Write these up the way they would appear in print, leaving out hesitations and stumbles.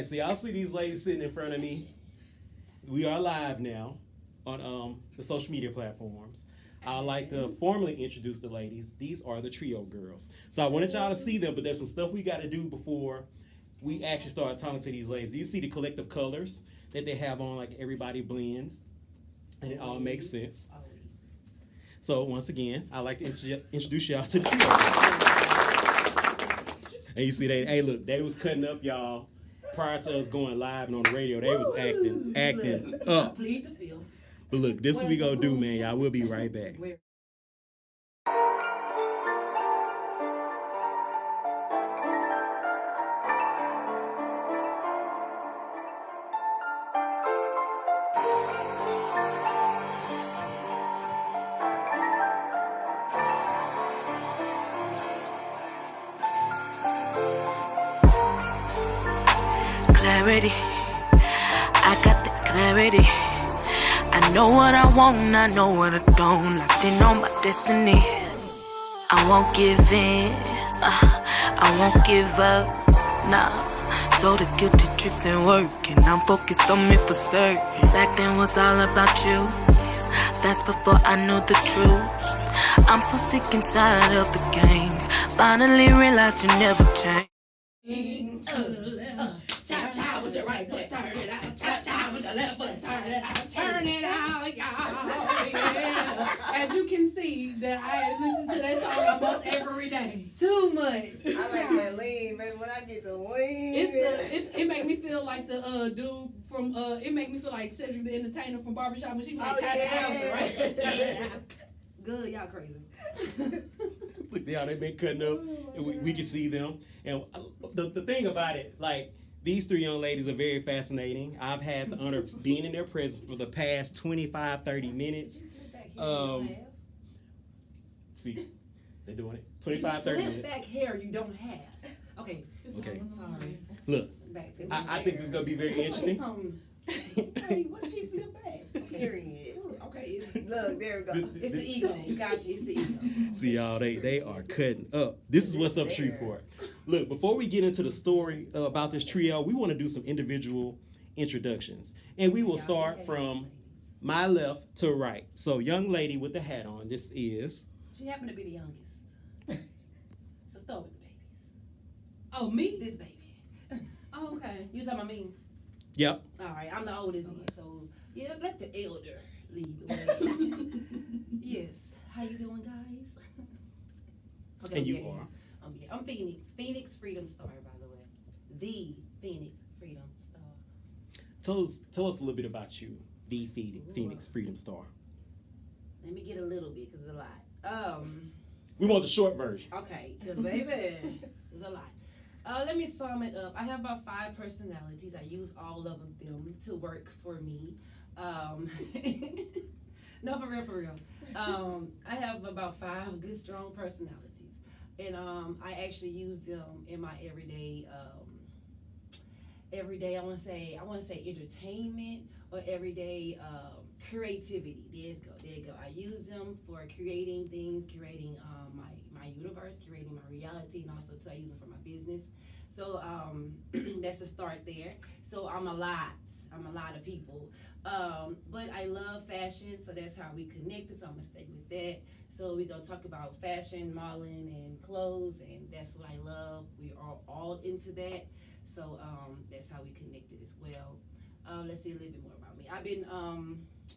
right, so y'all see these ladies sitting in front of me. We are live now on the social media platforms. I'd like to formally introduce the ladies. These are the trio girls. So I wanted y'all to see them, but there's some stuff we got to do before we actually start talking to these ladies. You see the collective colors that they have on, like everybody blends, and it all makes sense. So once again, I'd like to introduce y'all to the trio girls. And you see, hey, look, they was cutting up, y'all, prior to us going live and on the radio. They was acting up. But look, this what we gonna do, man. Y'all, we'll be right back. Clarity, I got the clarity. I know what I want, I know what I don't. Locked in on my destiny. I won't give in, I won't give up, nah. So the guilty trips ain't working. I'm focused on me for certain. Back then was all about you. That's before I knew the truth. I'm so sick and tired of the games. Finally realized you never change. Cha-cha with your right foot, turn it out. Cha-cha with your left foot, turn it out. Turn it out, y'all. Yeah. As you can see, that I listen to that song almost every day. Too much. I like that lean, baby. When I get the lean, it make me feel like the dude from it make me feel like Cedric the Entertainer from Barbershop when she was like right? Yeah. Good, y'all crazy. Look, y'all, they been cutting up. And we can see them. And the thing about it, like, these three young ladies are very fascinating. I've had the honor of being in their presence for the past 25, 30 minutes. See, they're doing it. 25, 30 minutes. Flip back hair you don't have. Okay. Sorry. Look, back to I think this is going to be very interesting. Hey, what she flip back? Period. Okay, look, there we go. It's the ego. Gotcha, it's the ego. See, y'all, they are cutting up. This is what's up, Shreveport. Look, before we get into the story about this trio, we want to do some individual introductions. And we will start from my left to right. So, young lady with the hat on, this is... She happened to be the youngest. So start with the babies. Oh, me? This baby. Oh, okay. You talking about me? Yep. All right, I'm the oldest one, so yeah, let the elder lead the way. Yes. How you doing, guys? Okay, and you are? I'm Phoenix. Phoenix Freedom Star, by the way. The Phoenix Freedom Star. Tell us a little bit about you, the Phoenix Freedom Star. Let me get a little bit, because it's a lot. We want the short version. Okay, because baby, it's a lot. Let me sum it up. I have about 5 personalities. I use all of them to work for me. No, for real. I have about 5 good, strong personalities. And I actually use them in my everyday, I want to say entertainment or everyday creativity. There you go. I use them for creating things, creating my universe, creating my reality, and also I use them for my business. So that's a start there. So I'm a lot of people. But I love fashion, so that's how we connected, so I'm gonna stay with that. So we're gonna talk about fashion, modeling, and clothes, and that's what I love. We are all into that. So that's how we connected as well. Let's see a little bit more about me. I've been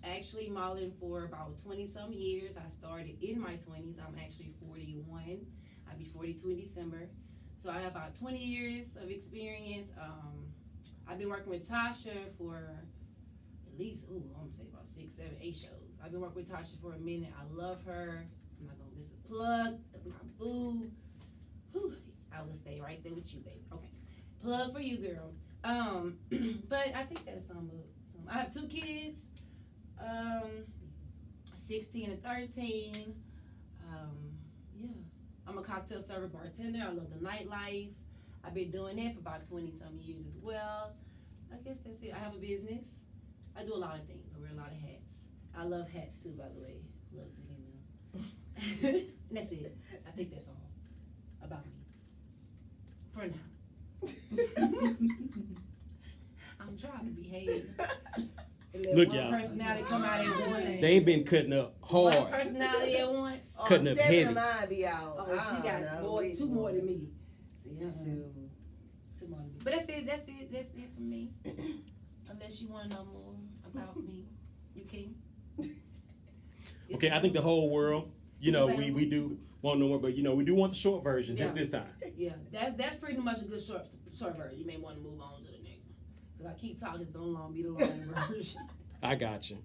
actually modeling for about 20-some years. I started in my 20s. I'm actually 41. I'll be 42 in December. So I have about 20 years of experience. I've been working with Tasha for at least, I'm gonna say about 6, 7, 8 shows. I've been working with Tasha for a minute. I love her. I'm not gonna miss a plug. That's my boo. Whew. I will stay right there with you, baby. Okay. Plug for you, girl. But I think that's some. I have 2 kids, 16 and 13. Yeah. I'm a cocktail server bartender. I love the nightlife. I've been doing that for about 20-some years as well. I guess that's it. I have a business. I do a lot of things. I wear a lot of hats. I love hats too, by the way. Look, and that's it. I think that's all about me. For now. trying to behave. And let Look, one y'all. personality come out at once. They been cutting up One hard. personality at once. Cutting up 7 heavy. of mine be out. Oh, she got more, Which 2 more one? than me. See, Shoot. 2 more than me. But that's it for me. Unless you want to know more about me, you can. Okay, I think the whole world, you know, we do want to know more, but you know, we do want the short version just Yeah. this time. Yeah, that's pretty much a good short version. You may want to move on to the next one. Because I keep talking, it's don't long be the long version. I got you.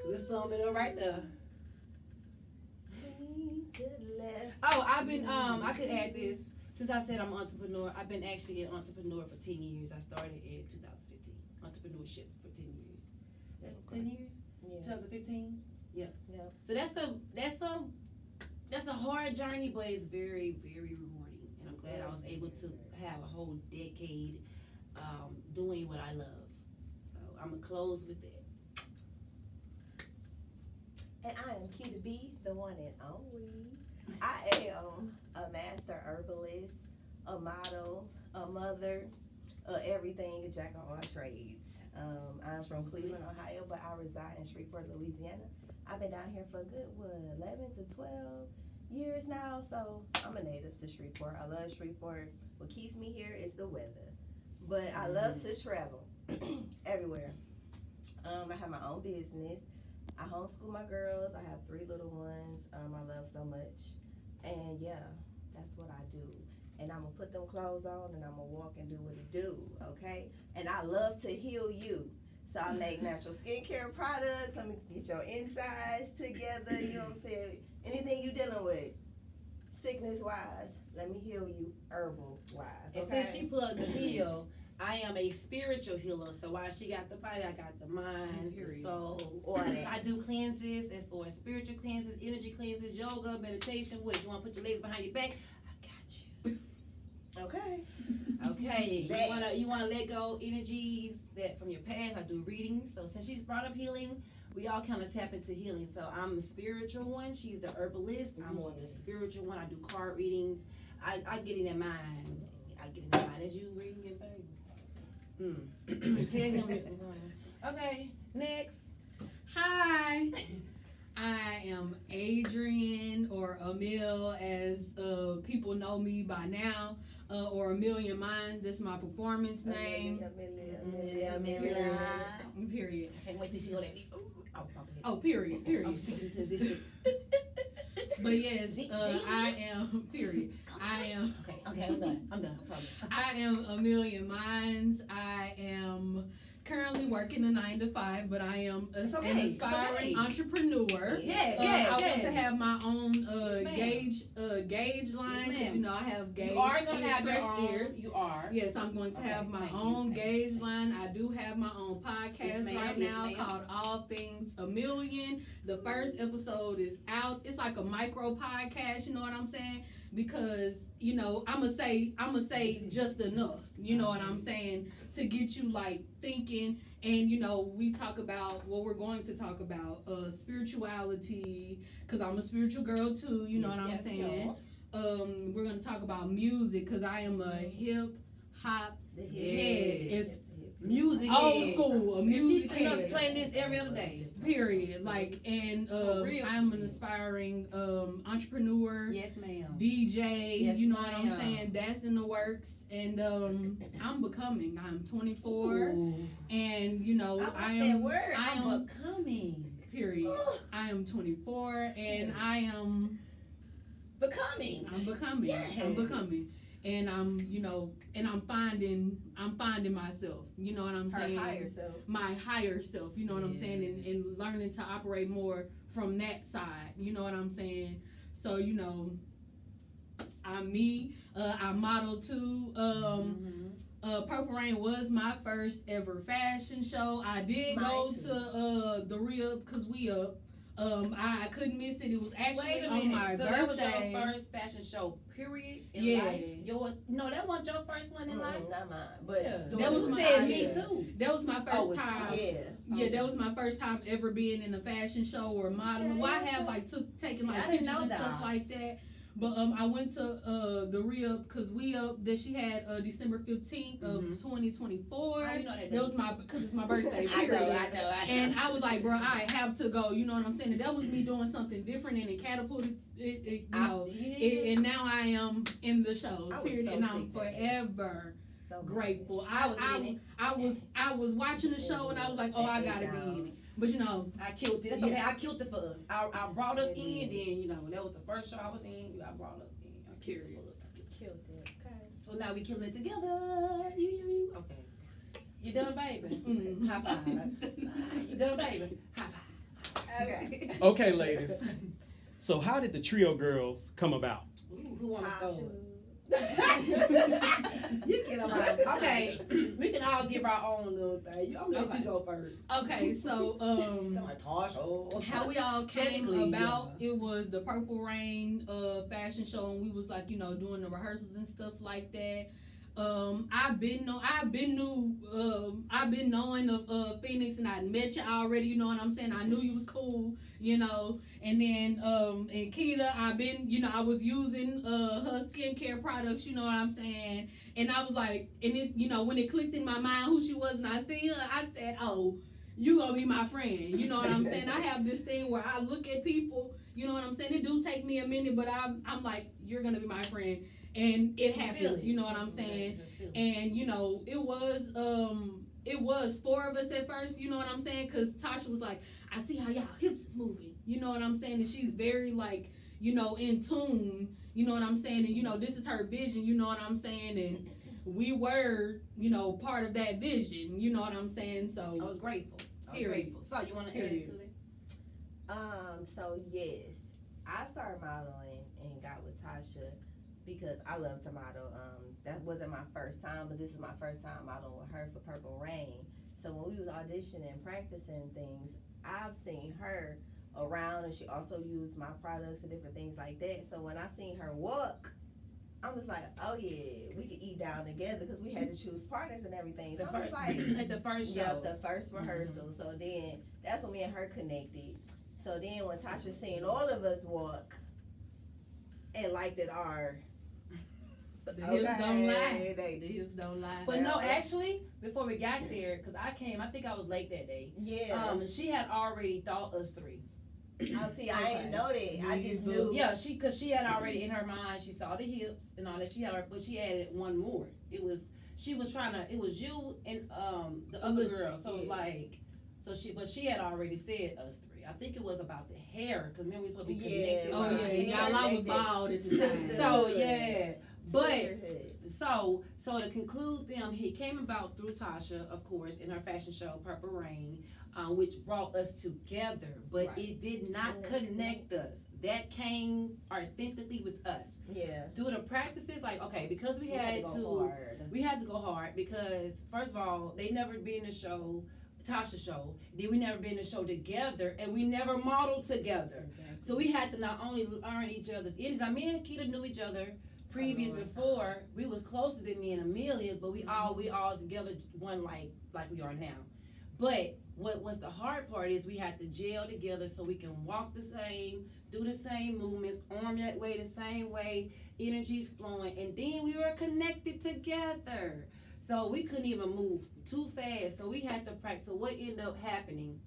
There's some in it right there. To the left. Oh, I've been, I could add this. Since I said I'm an entrepreneur, I've been actually an entrepreneur for 10 years. I started in 2015. Entrepreneurship for 10 years. That's 10 years? Yeah. 2015? Yep. Yep. So that's a hard journey, but it's very, very rewarding. And I'm glad I was able to have a whole decade doing what I love. So I'm gonna close with that. And I am Akeeta B, the one and only. I am a master herbalist, a model, a mother, everything, a jack of all trades. I'm from Cleveland, Ohio, but I reside in Shreveport, Louisiana. I've been down here for a good, 11 to 12 years now, so I'm a native to Shreveport. I love Shreveport. What keeps me here is the weather, but I love to travel everywhere. I have my own business. I homeschool my girls. I have 3 little ones. I love so much, and yeah, that's what I do. And I'm gonna put them clothes on, and I'm gonna walk and do what it do, okay? And I love to heal you. So I make natural skincare products. Let me get your insides together. You know what I'm saying? Anything you dealing with, sickness-wise, let me heal you herbal-wise, And okay? since she plugged the heal, I am a spiritual healer. So while she got the body, I got the mind, the Period. soul. Or that. I do cleanses. That's for spiritual cleanses, energy cleanses, yoga, meditation. What, you want to put your legs behind your back? I got you. Okay. Okay, That- you wanna let go energies that from your past. I do readings. So since she's brought up healing, we all kind of tap into healing. So I'm the spiritual one. She's the herbalist. I'm on the spiritual one. I do card readings. I get in that mind. I get in that mind as you reading your baby. Tell him. Okay, next. Hi, I am Adrian or Ihmeel, as people know me by now, or A Million Minds. That's my performance name. Amelia. Period. I can't wait till she go that deep. Oh, my bad. Oh, period. I'm Period. speaking to this. But yes, I am. Period. I am. Okay, I'm done. I promise. I am A Million Minds. I am currently working a 9 to 5, but I am an It's okay, it's aspiring okay. entrepreneur. Yes, I want to have my own Yes, ma'am. gauge line, Yes, because ma'am. you know I have gauge You are gonna have your stretched own. ears. You are. Yes, I'm going to Okay, have my thank you, own thank you. gauge line. I do have my own podcast Yes, ma'am, right yes, now ma'am. called All Things A Million. The first episode is out. It's like a micro podcast, you know what I'm saying? Because, you know, I'ma say just enough, you know what I'm saying, to get you like thinking. And, you know, we talk about what we're going to talk about, spirituality, because I'm a spiritual girl too, you know what I'm saying? We're going to talk about music, because I am a hip hop head. It's Music. old head. school, a And she's music sitting us head. playing this every other day. Period. Like, and For real. I'm an aspiring entrepreneur, Yes, ma'am. DJ, Yes, you know what I'm ma'am. saying? That's in the works. And I'm becoming. I'm 24, Ooh. and you know I I like am. that word. I I'm am. becoming. Period. I am 24, and I am. Becoming. I'm becoming. Yes. I'm becoming. And I'm, you know, and I'm finding myself. You know what I'm Her saying? higher self. My higher self, you know what I'm saying, and learning to operate more from that side, you know what I'm saying. So, you know, I'm me. I model too. Purple Rain was my first ever fashion show. I did Mine go too. to the Re-Up, because we up. I couldn't miss it. It was actually Wait a on minute. my So birthday. that was your first fashion show, period, in Yeah. life? That wasn't your first one in life? Not mine, but Yeah. doing That was the my said fashion. me too. That was my first Oh, it's time. fine. Yeah. Yeah, that was my first time ever being in a fashion show or modeling. Okay, Well, I have okay. like taken See, like I didn't pictures know and that. stuff like that. But I went to the re-up because that she had December 15th of 2024. How you know that That was because it's my birthday. I Period. know. And I was like, bro, I have to go. You know what I'm saying? And that was me doing something different, and it catapulted it and now I am in the shows. I was Period. so And I'm sick that day. forever So grateful. I was watching the show and I was like, oh, I gotta be in it. But you know, I killed it. That's Yeah, okay. I killed it for us. I brought us Yeah. in. Then you know that was the first show I was in. I brought us in. I killed it for us. Killed it. Okay. So now we killing it together. You. Okay. You done, baby? Mm. High five. You done, baby? High five. Okay. Okay, ladies. So how did the trio girls come about? Ooh, who wants to Tasha. go? You get on my. Okay, we can all give our own little thing. I'm gonna let you go first. okay, so Come on, Tasha. how we all came Technically, about, it was the Purple Rain fashion show, and we was like, you know, doing the rehearsals and stuff like that. I've been knowing of Phoenix, and I met you already, you know what I'm saying? I knew you was cool, you know. And then and Akeeta, I was using her skincare products, you know what I'm saying? And I was like, and it, you know, when it clicked in my mind who she was and I see her, I said, oh, you gonna be my friend, you know what I'm saying? I have this thing where I look at people, you know what I'm saying? It do take me a minute, but I'm like, you're gonna be my friend. And it happens, you know what I'm saying? And you know, it was 4 of us at first, you know what I'm saying? Cause Tasha was like, I see how y'all hips is moving, you know what I'm saying? And she's very like, you know, in tune, you know what I'm saying? And you know, this is her vision, you know what I'm saying? And we were, you know, part of that vision, you know what I'm saying? So I was grateful. Period. So you want to add Period. to it? So yes, I started modeling and got with Tasha because I love to model. That wasn't my first time, but this is my first time modeling with her for Purple Rain. So when we was auditioning and practicing things, I've seen her around, and she also used my products and different things like that. So when I seen her walk, I was like, oh yeah, we could eat down together because we had to choose partners and everything. So I was like, At the first show. yep, the first rehearsal. So then that's when me and her connected. So then when Tasha seen all of us walk and liked it our the hips don't lie. The hips don't lie. But no, actually, before we got there, because I think I was late that day. Yeah. She had already thought us 3. Oh, see, I didn't know that. I just knew. Yeah, because she had already in her mind, she saw the hips and all that. But she added one more. It was you and the other girl. So yeah. like, but she had already said us 3. I think it was about the hair, because remember we supposed to be Yeah, connected. Oh by yeah, our hair. y'all I was bald at the time. So yeah, but. Sisterhood. So to conclude them, he came about through Tasha, of course, in her fashion show, Purple Rain, which brought us together, but Right. it did not connect us. That came authentically with us. Yeah. Through the practices, like, okay, because we We had go to, hard. we had to go hard because, first of all, they never been in the show, Tasha show, then we never been in the show together, and we never modeled together. So we had to not only learn each other's energies. Now, me and Akeeta knew each other previous before. We was closer than me and Amelia, but we all together one like we are now. But what's the hard part is we had to gel together so we can walk the same, do the same movements, arm that way the same way, energies flowing, and then we were connected together. So we couldn't even move too fast. So we had to practice. So what ended up happening?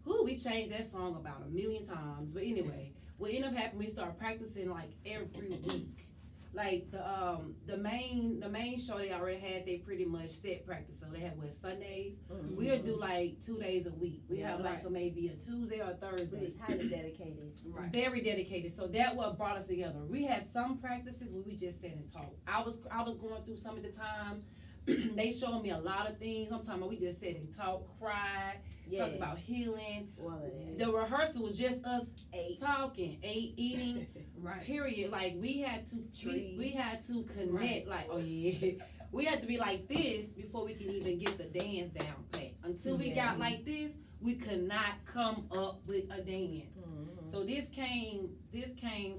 We changed that song about 1,000,000 times. But anyway, what ended up happening? We started practicing like every week. Like the main show they already had, they pretty much set practice. So they have Sundays. Mm-hmm. We'll do like 2 days a week. We have like right. maybe a Tuesday or a It Thursday. was highly dedicated. Right. Very dedicated. So that what brought us together. We had some practices where we just sat and talked. I was going through some at the time. They showed me a lot of things. I'm talking about we just sat and talked, cried, talked about healing. All of that. The rehearsal was just us Ate. talking, eating. Right. Period. Like we had to connect. Right. Like, oh yeah, we had to be like this before we can even get the dance down pat. Until we got like this, we could not come up with a dance. Mm-hmm. So this came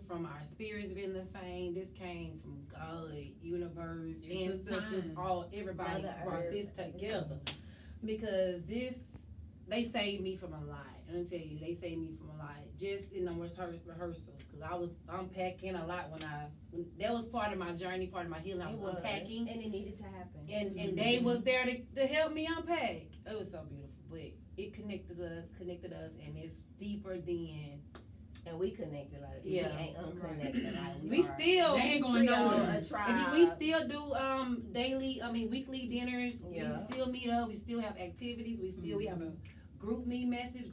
from our spirits being the same. This came from God, universe, It took ancestors, time. everybody Mother brought Earth. this together. Because this they saved me from a lot. I'm gonna tell you, they saved me from a lot. Just in the rehearsals, because I was unpacking a lot when that was part of my journey, part of my healing. I was unpacking, and it needed to happen. And they was there to help me unpack. It was so beautiful, but it connected us, and it's deeper than. And we connected like Yeah. we ain't unconnected like We still They ain't gonna know a it. tribe. and we still do weekly dinners. Yeah. We still meet up. We still have activities. We have a group message.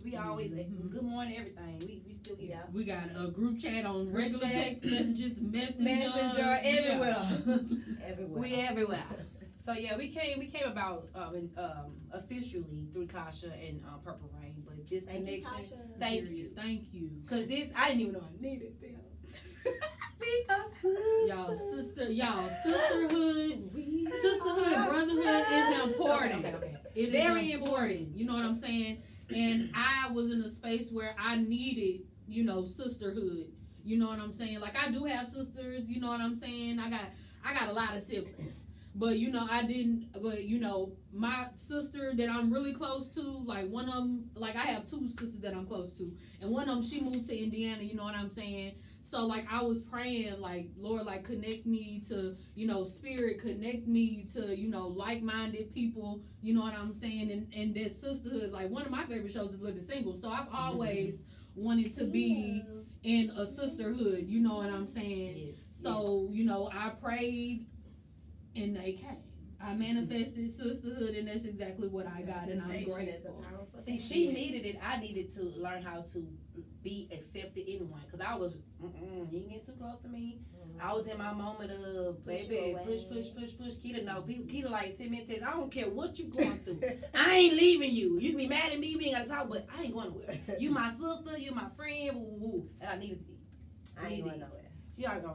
We always good morning everything. We still here. Yeah. We got a group chat on regular chat. text messages, Messenger everywhere. everywhere. We everywhere. So yeah, we came about officially through Tasha and Purple Rain, but this Thank you, connection. Tasha. Thank you. Thank you. Cause this, I didn't even know I needed them. Y'all, sisterhood, brotherhood is important. Okay. It is Very important. You know what I'm saying? And I was in a space where I needed, sisterhood. You know what I'm saying? Like, I do have sisters. You know what I'm saying? I got a lot of siblings. But, my sister that I'm really close to, like, one of them, like, I have two sisters that I'm close to. And one of them, she moved to Indiana, you know what I'm saying? So, like, I was praying, like, Lord, like, connect me to, spirit, connect me to, like-minded people, you know what I'm saying? And that sisterhood, like, one of my favorite shows is Living Single. So I've always wanted to be in a sisterhood, you know what I'm saying? Yes. So, I prayed and they came. I manifested sisterhood, and that's exactly what I got, and I'm grateful. See, she needed it. I needed to learn how to be accepted in one. Cause I was, you ain't get too close to me. I was in my moment of, baby, push. Keita, no. Keita like, send me a text. I don't care what you going through. I ain't leaving you. You can be mad at me. We ain't gotta talk, but I ain't going nowhere. You my sister. You my friend. Woo, woo, woo. And I needed it. I ain't going nowhere. She already know.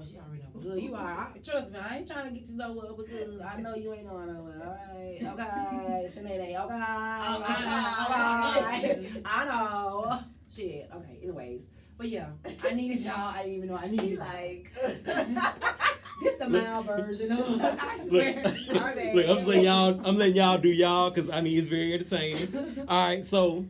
Good, you are. Trust me, I ain't trying to get you nowhere because I know you ain't going nowhere. All right, okay, Sinead, okay. I know. Shit. Okay. Anyways, but yeah, I needed y'all. I didn't even know I needed He you. like This the mild version of. I swear. Look, I'm letting y'all do y'all because it's very entertaining. All right, so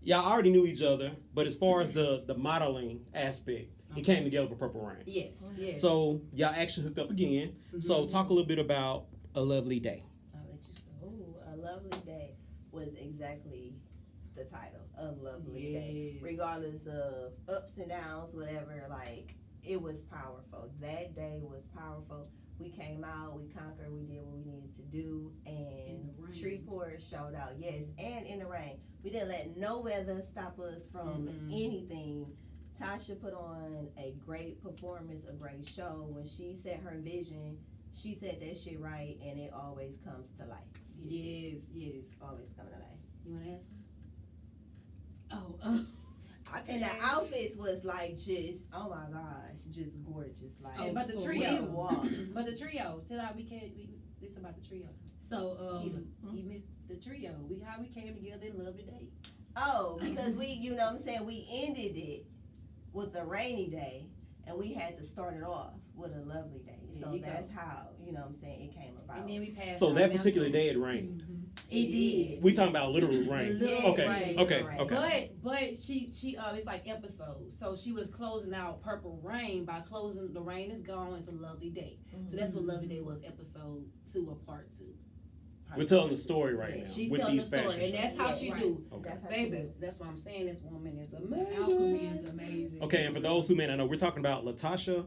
y'all already knew each other, but as far as the modeling aspect, it came together for Purple Rain. Yes. So y'all actually hooked up again. So talk a little bit about A Lovely Day. I'll let you start. Ooh, A Lovely Day was exactly the title. A Lovely Day. Yes. Regardless of ups and downs, whatever, like, it was powerful. That day was powerful. We came out, we conquered, we did what we needed to do, and Shreveport showed out. Yes, and in the rain. We didn't let no weather stop us from anything. Tasha put on a great performance, a great show. When she said her vision, she said that shit right, and it always comes to life. Yes. Always coming to life. You want to answer? Oh, And the outfits was like just, oh my gosh, just gorgeous. Like, but the we trio. walked. But the trio. Tell how we listen about the trio. so, You missed the trio. How we came together in Lovely Day. Oh, because we, you know what I'm saying, we ended it with a rainy day, and we had to start it off with a lovely day. So that's how, you know what I'm saying, it came about. And then we passed. So that particular day it rained. It did. We talking about literal rain. Okay. But she it's like episodes. So she was closing out Purple Rain by closing The Rain Is Gone. It's a Lovely Day. So that's what Lovely Day was, episode 2 or part 2. We're telling the story right now. She's with telling these the story, fashion and that's how she do. Okay. That's how she Baby, do. that's what I'm saying. This woman is alchemy amazing. is amazing. Okay, and for those who may not know, we're talking about Latasha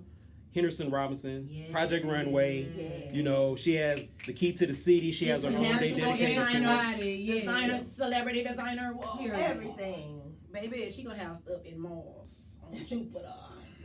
Henderson Robinson, Project Runway. Yeah. You know, she has the key to the city. She has her own day International dedication. designer, celebrity designer, whoa. Everything. Baby, she gonna have stuff in Mars, on Jupiter.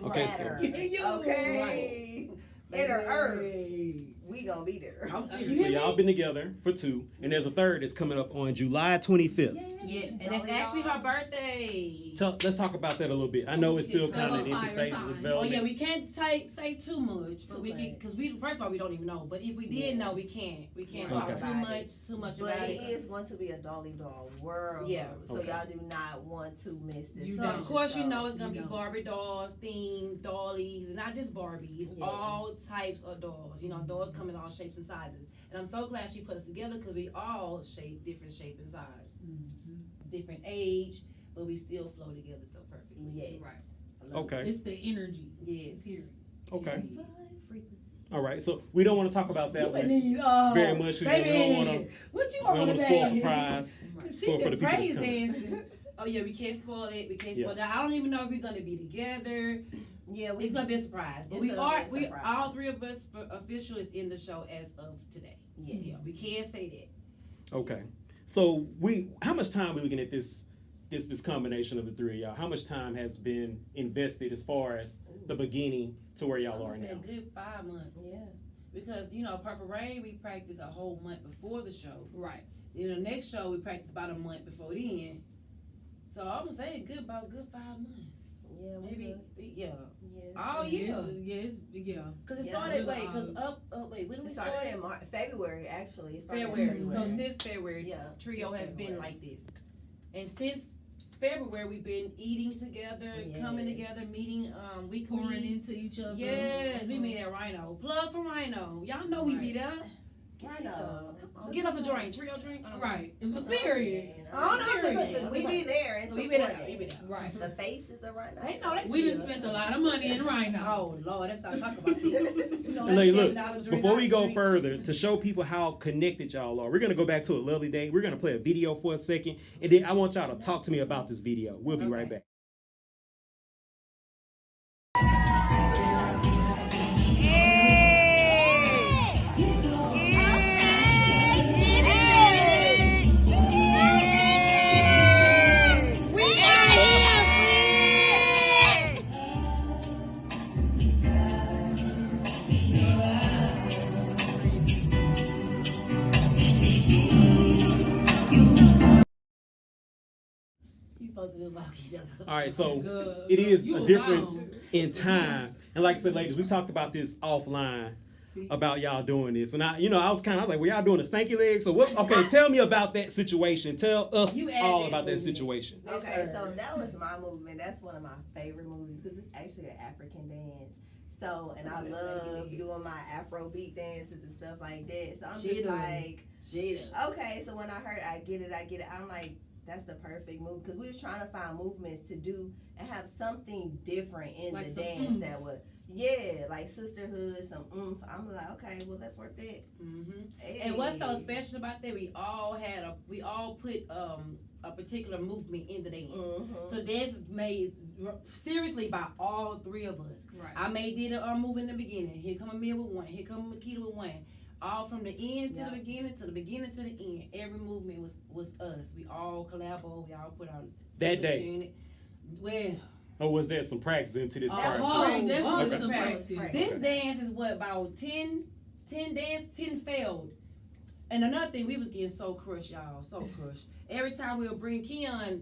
Okay, Saturn. so- Okay. In her Earth. We gonna be there. So y'all been together for 2, and there's a third that's coming up on July 25th. Yes, and it's actually her birthday. Let's talk about that a little bit. I know it's still kind of in the stages of Oh development. yeah, we can't say too much, but we can, because first of all we don't even know. But if we did know, we can't talk Okay. too much But about it it. is going to be a dolly doll world. Yeah. So Okay. y'all do not want to miss this. So special of course you show. know it's gonna You be don't. Barbie dolls, themed dollies, and not just Barbies, Yes. all types of dolls. You know, dolls come in all shapes and sizes. And I'm so glad she put us together because we all different shape and size. different age, but we still flow together so perfectly. Yes. Right. I love Okay. It's the energy. Yes. Period. Okay. Frequency. All right. So we don't want to talk about that You one need, very much. Because we don't want to. What you We don't want want to spoil surprise. She for the been people that's praise coming. dancing. Oh yeah, we can't spoil it. We can't Yeah. spoil that. I don't even know if we're gonna be together. Yeah, It's gonna be a surprise. But It's we gonna are. be a We surprise. all three of us official is in the show as of today. Yes. Yeah, we can't say that. Okay. So how much time are we looking at this combination of the three of y'all? How much time has been invested as far as the beginning to where y'all are I would say a now? good 5 months. Yeah. Because Purple Rain, we practiced a whole month before the show. Right. Then the next show we practiced about a month before then. So I would say about a good 5 months. Yeah. Maybe yeah. Yes. All year. Yeah. Cause it Yeah, started really when did we It start? started in February, actually. It started in February. So February. since February, Yeah, Trio since has been February. like this. And since February, we've been eating together, coming Yes. together, meeting weekly. Pouring into each other. Yes, we meet at Rhino. Plug for Rhino. Y'all know we be there. Rhino. Come on, give us a drink. Trio drink. I don't know. Right. It's a period. I don't know. Because we be there and We be there. support We be it. there. Right. The faces of Rhino. They know they We see done us. spent a lot of money in right now. Oh Lord, let's not talk about that. You know, And look, $7 drink, before we go drink. further, to show people how connected y'all are, we're gonna go back to a lovely day. We're gonna play a video for a second, and then I want y'all to talk to me about this video. We'll be right Okay. back. You supposed to be walking up. All right, so Good. it is You a a difference bomb. in time, and like I said, ladies, we talked about this offline about y'all doing this, and I was like, well, y'all doing the stanky legs? So what? Okay, tell me about that situation. Tell us You add all that about that movement. situation. Yes, Okay, sir. so that was my movement. That's one of my favorite movies because it's actually an African dance. So, and I That's love like it. doing my Afrobeat dances and stuff like that. So I'm She just do. like, Jada. okay. So when I heard I get it, I'm like, that's the perfect move because we was trying to find movements to do and have something different in Like the some dance oomph. that would, like sisterhood, some oomph. I'm like, okay, well let's work that. Mm-hmm. Hey. And what's so special about that? We all put a particular movement in the dance. Mhm. So dance is made seriously by all three of us. Right. I did a move in the beginning. Here come Ihmeel with one. Here come Akeeta with one. All from the end to Yeah. the beginning to the beginning to the end. Every movement was us. We all collabo. We all put our That day. signature in it. Well, Or was there some practice into this part? Oh, That's oh, what okay. the practice. this dance is what about 10 failed. And another thing, we was getting so crushed, y'all, so crushed. Every time we'll bring Keon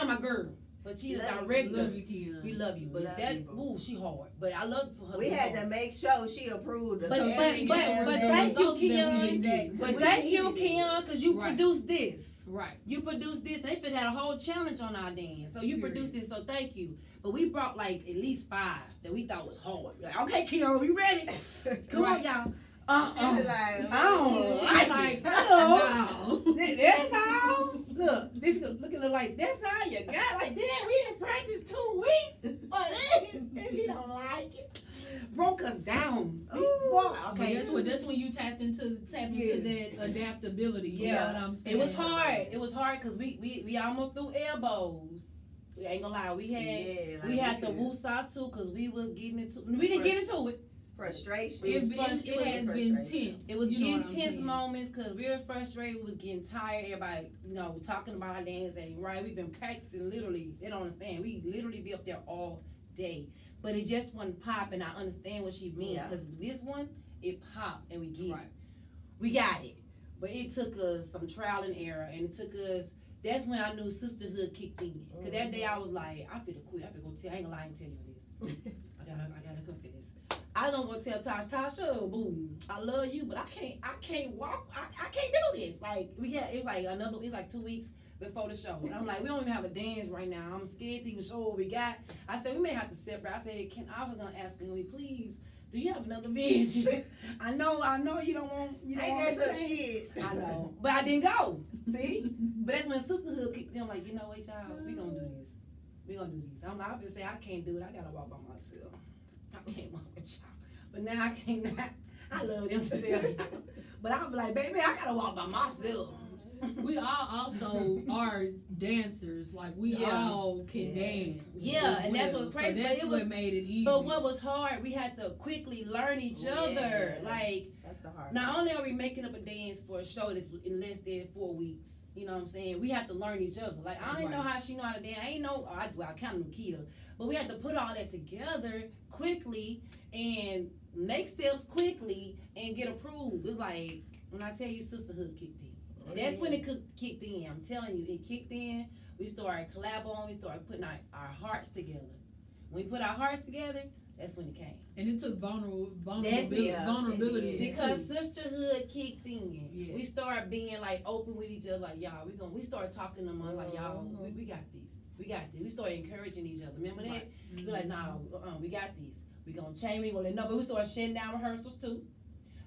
my girl, but she's a Love you, director. Love you, Keon. We love you, but Love that you, boo. she hard. But I love for her. We be had hard. to make sure she approved. of But every damn thank you, results that we Keon. didn't get. Exactly. But We thank you, needed it. Keon, because you Right. produced this. Right. You produced this. They had a whole challenge on our dance. So you Period. produced this, so thank you. But we brought like at least 5 that we thought was hard. Like, okay, Keon, we ready? Come on, Right. y'all. She's like, I'm like, hello. Wow. That's all. Look, this looking like that's all you got. Like, damn, we didn't practice 2 weeks. But and she don't like it. Broke us down. Ooh. Okay. That's when you tap into that adaptability. You Yeah. know what I'm saying? It was hard. It was hard because we almost threw elbows. We ain't gonna lie. We had to woosah too because we was getting into. We didn't get into it. frustration. It was It has been frustration. tense. It was You know getting what I'm tense saying. moments because we were frustrated. We was getting tired. Everybody, talking about our dance ain't right. We've been practicing literally. They don't understand. We literally be up there all day, but it just wasn't popping. I understand what she meant Yeah. because this one it popped and we get Right. it. We got it, but it took us some trial and error, and it took us. That's when I knew sisterhood kicked in. Cause that day I was like, I finna quit. I finna go tell. I ain't gonna lie and tell you this. I gotta confess. I was gonna go tell Tasha, boom, I love you, but I can't walk. I can't do this. Like it's like 2 weeks before the show. And I'm like, we don't even have a dance right now. I'm scared to even show what we got. I said we may have to separate. I was gonna ask, can we please do you have another vision? I know you don't want Ain't to that some change. shit? I know, but I didn't go. See, but that's when sisterhood kicked in. Like, you know what, y'all, we gonna do this. We gonna do this. I've been saying I can't do it. I gotta walk by myself. I can't walk with y'all. But now I can't. I love them to death. But I'll be like, baby, I gotta walk by myself. We all also are dancers. Like we Yeah. all can dance. Yeah, as and that's well. what's crazy, So but that's it what was- made it easy. But what was hard, we had to quickly learn each other. Yeah. Like, That's the hard not only are we making up a dance for a show that's in less than 4 weeks, you know what I'm saying? We have to learn each other. Like, I don't know how she know how to dance. I ain't know, I kind of Akeeta. But we had to put all that together quickly and make steps quickly and get approved. It's like, when I tell you sisterhood kicked in. That's when it kicked in. I'm telling you, it kicked in. We started collaborating. We started putting our hearts together. When we put our hearts together, that's when it came. And it took vulnerability. it. Vulnerability. It did. Because sisterhood kicked in. Yeah. We started being like open with each other, like y'all. We started talking to them like y'all. We got this. We got this. We started encouraging each other. Remember that? Right. We like, nah, we got this. We gonna change. We gonna let no. But we started shutting down rehearsals too.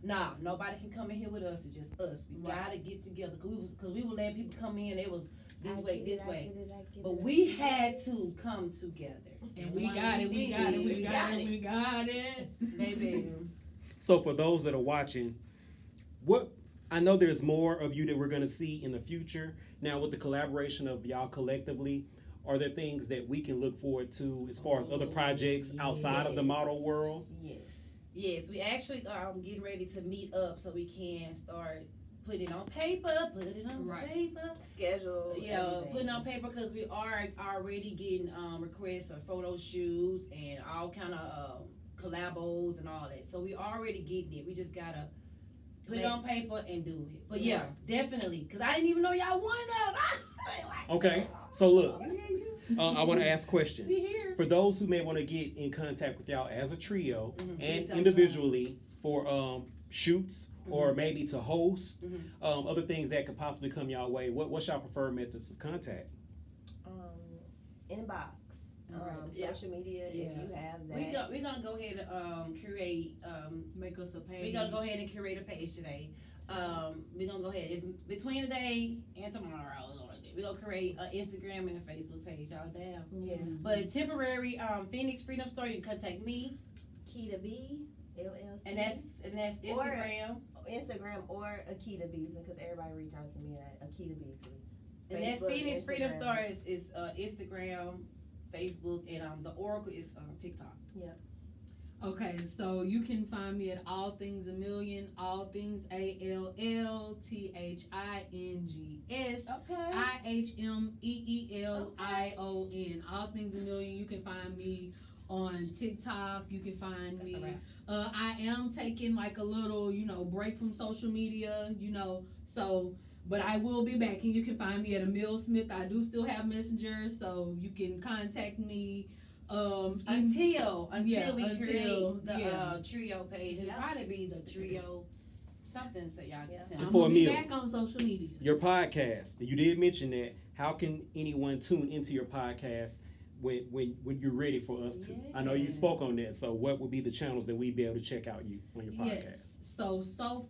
Nah, nobody can come in here with us. It's just us. We gotta get together. Cause we were letting people come in. It was this way, this way. But we had to come together. And we when got it. We got it. did, We got it. We got it. Baby. So for those that are watching, I know there's more of you that we're going to see in the future. Now with the collaboration of y'all collectively, are there things that we can look forward to as far as other projects outside of the model world? Yes. Yes, we actually getting ready to meet up so we can start putting it on paper. Put it on Right. paper. Schedule. Yeah, everything. putting on paper because we are already getting requests for photo shoots and all kind of collabos and all that. So we already getting it. We just gotta put it on paper and do it. But yeah, definitely, because I didn't even know y'all wanted us. Okay, so look, Yeah, I want to ask a question. Be here. For those who may want to get in contact with y'all as a trio and Yes, I'm individually for shoots or maybe to host, Mhm. other things that could possibly come y'all way, what's y'all preferred methods of contact? Inbox. Yeah. Social media. Yeah. If you have that. We're gonna go ahead and create. Make us a page. We're gonna go ahead and curate a page today. We're gonna go ahead between today and tomorrow. We're gonna create an Instagram and a Facebook page. Y'all down? Yeah. But temporary Phoenix Freedom Store. You can contact me, Akeeta B. LLC. and that's Instagram. Instagram or Akeeta Beasley, because everybody reach out to me at Akeeta Beasley. And that's Facebook, Phoenix Freedom Instagram. Store is Instagram, Facebook, and the Oracle is TikTok. Okay, so you can find me at All Things a Million, All Things ALLTHINGS, Okay. IHMEELION, All Things a Million. You can find me on TikTok. You can find That's me. a wrap. I am taking like a little, break from social media, so. But I will be back, and you can find me at Ihmeel Smith. I do still have Messenger, so you can contact me. Until we create the yeah. trio page, it'll Yeah. probably be the trio something so y'all can Yeah. send. I'm Before gonna be Ihmeel. back on social media. Your podcast, you did mention that. How can anyone tune into your podcast when you're ready for us to? I know you Yeah. spoke on that, so what would be the channels that we'd be able to check out you on your podcast? Yes. So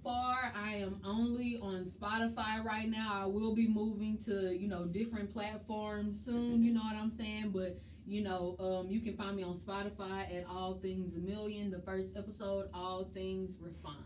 far, I am only on Spotify right now. I will be moving to, different platforms soon, you know what I'm saying? But, you can find me on Spotify at All Things a Million. The first episode, All Things Refined.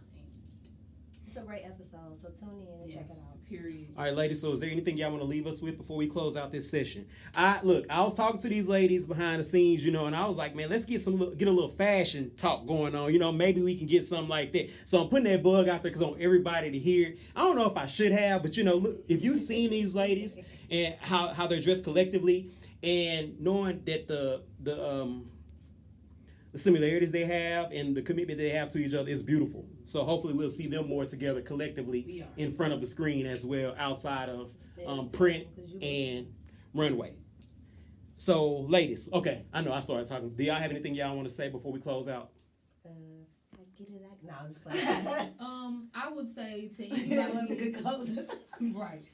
It's a great episode, so tune in and check it out. Period. All right, ladies, so is there anything y'all want to leave us with before we close out this session? I was talking to these ladies behind the scenes, and I was like, man, let's get a little fashion talk going on. Maybe we can get something like that. So I'm putting that bug out there because I want everybody to hear it. I don't know if I should have, but, look, if you've seen these ladies and how they're dressed collectively and knowing that the similarities they have and the commitment they have to each other is beautiful. So hopefully we'll see them more together collectively in front of the screen as well, outside of print and runway. So ladies, okay, I know I started talking. Do y'all have anything y'all want to say before we close out? Get it out. No, I'm just playing. I would say to That was a anybody, good closer. right,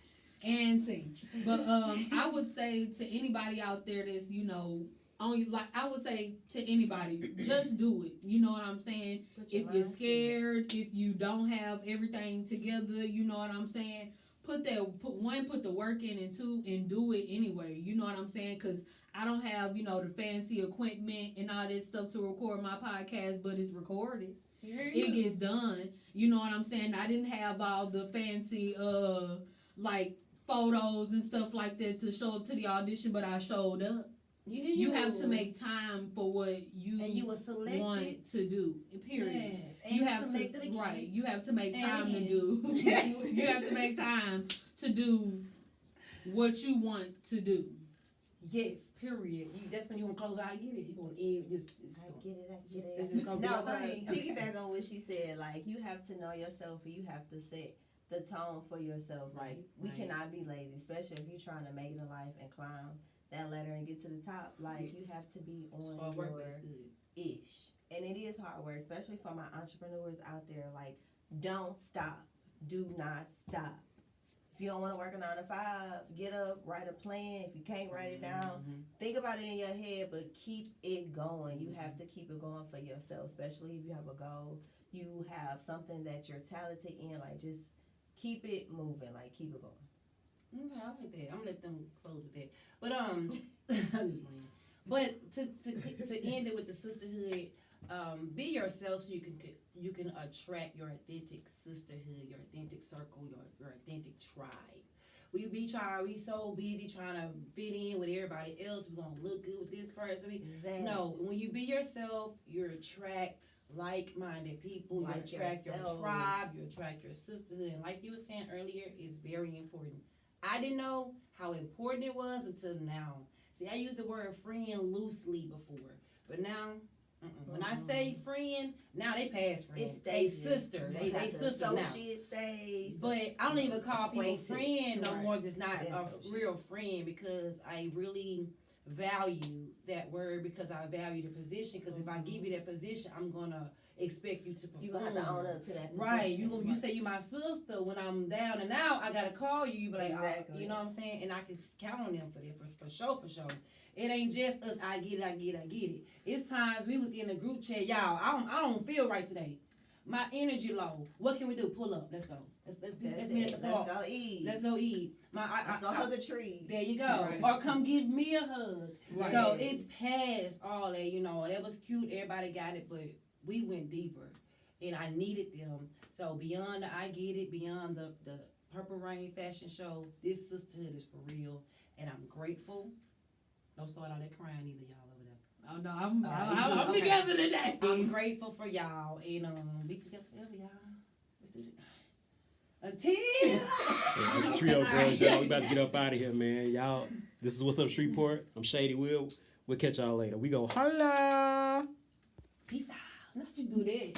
and sing. But I would say to anybody out there that's on you. Like I would say to anybody, just do it. You know what I'm saying? Put your If you're mind to it. scared, if you don't have everything together, you know what I'm saying? Put the work in, and two, and do it anyway. You know what I'm saying? Because I don't have, the fancy equipment and all that stuff to record my podcast, but it's recorded. It gets done. You know what I'm saying? I didn't have all the fancy, like, photos and stuff like that to show up to the audition, but I showed up. You have to make time for what you were selected. want to do. Period. Yes. And You have to selected again. right. You have to make And time to again. do. You have to make time to do what you want to do. Yes, period. That's when you want to close out. I get it. You want to end just. I get it. It's just gonna be No, okay. but piggyback on what she said, like you have to know yourself and you have to set the tone for yourself. Like we Right. cannot be lazy, especially if you're trying to make it in life and climb that ladder and get to the top. Like you have to be It's on hard work, but your it's good. ish. And it is hard work, especially for my entrepreneurs out there. Like, don't stop. Do not stop. If you don't want to work a 9 to 5, get up, write a plan. If you can't write it down, think about it in your head, but keep it going. You have to keep it going for yourself, especially if you have a goal. You have something that you're talented in. Like, just keep it moving. Like, keep it going. Okay, I like that. I'm gonna let them close with that. But I'm just playing. But to end it with the sisterhood, be yourself so you can attract your authentic sisterhood, your authentic circle, your authentic tribe. We so busy trying to fit in with everybody else. We gonna look good with this person. No, when you be yourself, you attract like-minded people. You Like attract your yourself. tribe. You attract your sisterhood. And like you were saying earlier, it's very important. I didn't know how important it was until now. See, I used the word friend loosely before, but now, when I say friend, now they past friend. It's They stages. sister. You They have to sister now. associate stage. But I don't even call people Acquaintance. friend no Right. more if it's not Then a associate. real friend, because I really value that word, because I value the position. Because if I give you that position, I'm gonna expect you to perform. You gonna have to own up to that. Right, position. you say you my sister. When I'm down and out, I gotta call you. You be like, Exactly. you know what I'm saying, and I can count on them for that, for sure. It ain't just us. I get it. It's times we was in a group chat, y'all. I don't feel right today. My energy low. What can we do? Pull up. Let's go. Let's meet at the park. Let's go eat. Let's go eat. Let's go hug a tree. There you go. Right. Or come give me a hug. Right. So it's past all that, that was cute. Everybody got it, but we went deeper. And I needed them. So beyond the I Get It, beyond the Purple Rain fashion show, this sisterhood is for real. And I'm grateful. Don't start all that crying either, y'all over there. Oh no, I'm Okay. together today. I'm grateful for y'all. And be together forever, y'all. Let's do it. Until Yeah, that's the trio girls, y'all. We about to get up out of here, man. Y'all, this is What's Up Shreveport. I'm Shady Will. We'll catch y'all later. We go holla. peace out. Not you do that.